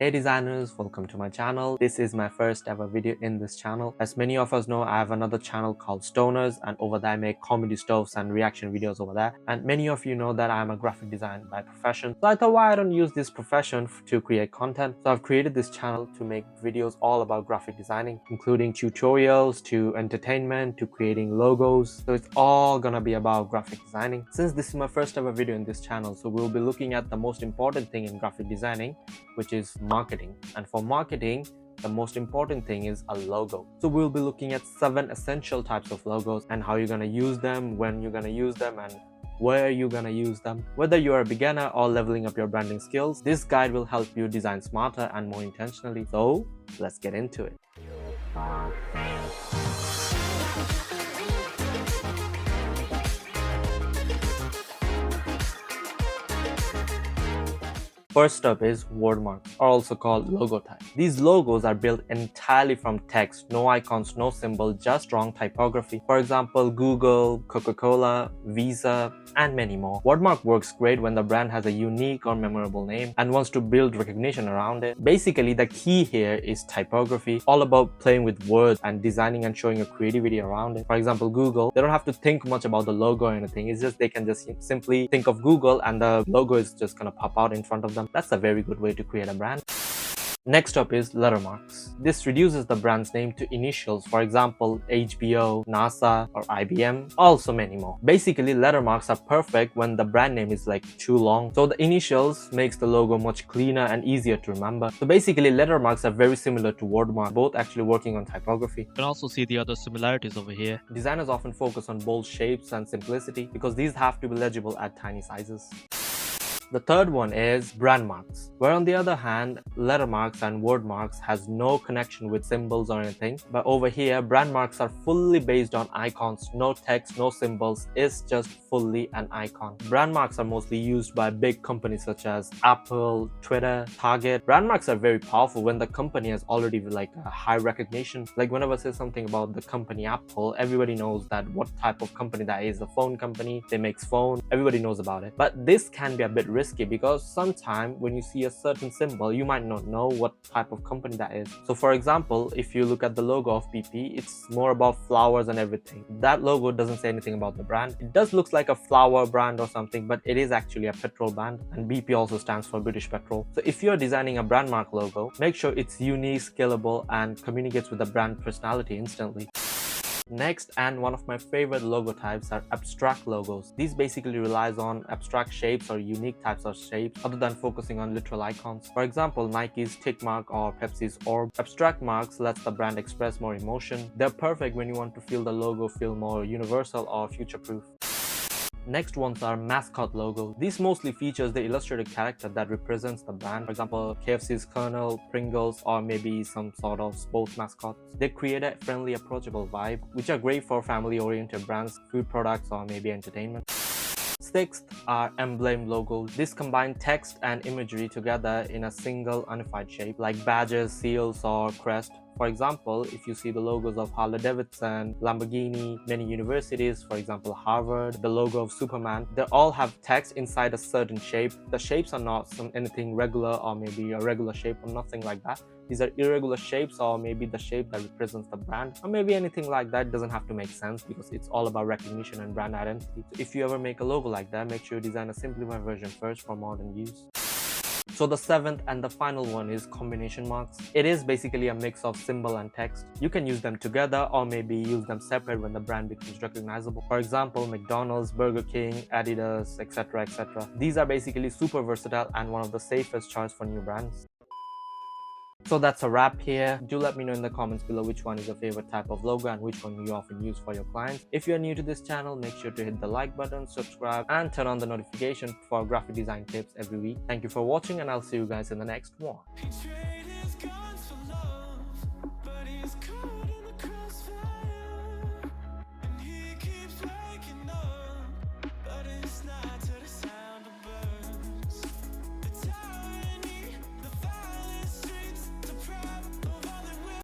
Hey designers, welcome to my channel. This is my first ever video in this channel. As many of us know, I have another channel called Stoners, and over there I make comedy stuffs and reaction videos over there. And many of you know that I'm a graphic designer by profession. So I thought, why I don't use this profession to create content? So I've created this channel to make videos all about graphic designing, including tutorials to entertainment to creating logos. So it's all gonna be about graphic designing. Since this is my first ever video in this channel, so we'll be looking at the most important thing in graphic designing, which is marketing. And for marketing, the most important thing is a logo. So we'll be looking at 7 essential types of logos and how you're gonna use them, when you're gonna use them, and where you're gonna use them. Whether you're a beginner or leveling up your branding skills, this guide will help you design smarter and more intentionally. So let's get into it. First up is word marks, or also called logo type. These logos are built entirely from text, no icons, no symbol, just strong typography. For example, Google, Coca-Cola, Visa, and many more. Wordmark works great when the brand has a unique or memorable name and wants to build recognition around it. Basically, the key here is typography, all about playing with words and designing and showing your creativity around it. For example, Google, they don't have to think much about the logo or anything. It's just they can just simply think of Google and the logo is just gonna pop out in front of them. That's a very good way to create a brand. Next up is lettermarks. This reduces the brand's name to initials, for example, HBO, NASA, or IBM, also many more. Basically, lettermarks are perfect when the brand name is like too long. So the initials makes the logo much cleaner and easier to remember. So basically, lettermarks are very similar to wordmark, both actually working on typography. You can also see the other similarities over here. Designers often focus on bold shapes and simplicity because these have to be legible at tiny sizes. The third one is brand marks, where on the other hand, letter marks and word marks has no connection with symbols or anything. But over here, brand marks are fully based on icons, no text, no symbols, it's just fully an icon. Brand marks are mostly used by big companies such as Apple, Twitter, Target. Brand marks are very powerful when the company has already like a high recognition. Like whenever I say something about the company Apple, everybody knows that what type of company that is. A phone company, they make phone, everybody knows about it. But this can be a bit risky because sometimes when you see a certain symbol, you might not know what type of company that is. So for example, if you look at the logo of BP, it's more about flowers and everything. That logo doesn't say anything about the brand. It does look like a flower brand or something, but it is actually a petrol brand, and BP also stands for British Petrol. So if you're designing a brand mark logo, make sure it's unique, scalable, and communicates with the brand personality instantly. Next, and one of my favorite logo types, are abstract logos. These basically relies on abstract shapes or unique types of shapes other than focusing on literal icons. For example, Nike's tick mark or Pepsi's orb. Abstract marks lets the brand express more emotion. They're perfect when you want to feel the logo feel more universal or future-proof. Next ones are mascot logo. These mostly features the illustrated character that represents the brand. For example, KFC's Colonel, Pringles, or maybe some sort of sports mascots. They create a friendly, approachable vibe, which are great for family-oriented brands, food products, or maybe entertainment. Sixth are emblem logos. These combine text and imagery together in a single unified shape, like badges, seals, or crest. For example, if you see the logos of Harley-Davidson, Lamborghini, many universities, for example Harvard, the logo of Superman, they all have text inside a certain shape. The shapes are not anything regular or maybe a regular shape or nothing like that. These are irregular shapes or maybe the shape that represents the brand or maybe anything like that. It doesn't have to make sense because it's all about recognition and brand identity. So if you ever make a logo like that, make sure you design a simplified version first for modern use. So the 7th and the final one is combination marks. It is basically a mix of symbol and text. You can use them together or maybe use them separate when the brand becomes recognizable. For example, McDonald's, Burger King, Adidas, etc, etc. These are basically super versatile and one of the safest choice for new brands. So that's a wrap here. Do let me know in the comments below which one is your favorite type of logo and which one you often use for your clients. If you're new to this channel, make sure to hit the like button, subscribe, and turn on the notification for graphic design tips every week. Thank you for watching, and I'll see you guys in the next one.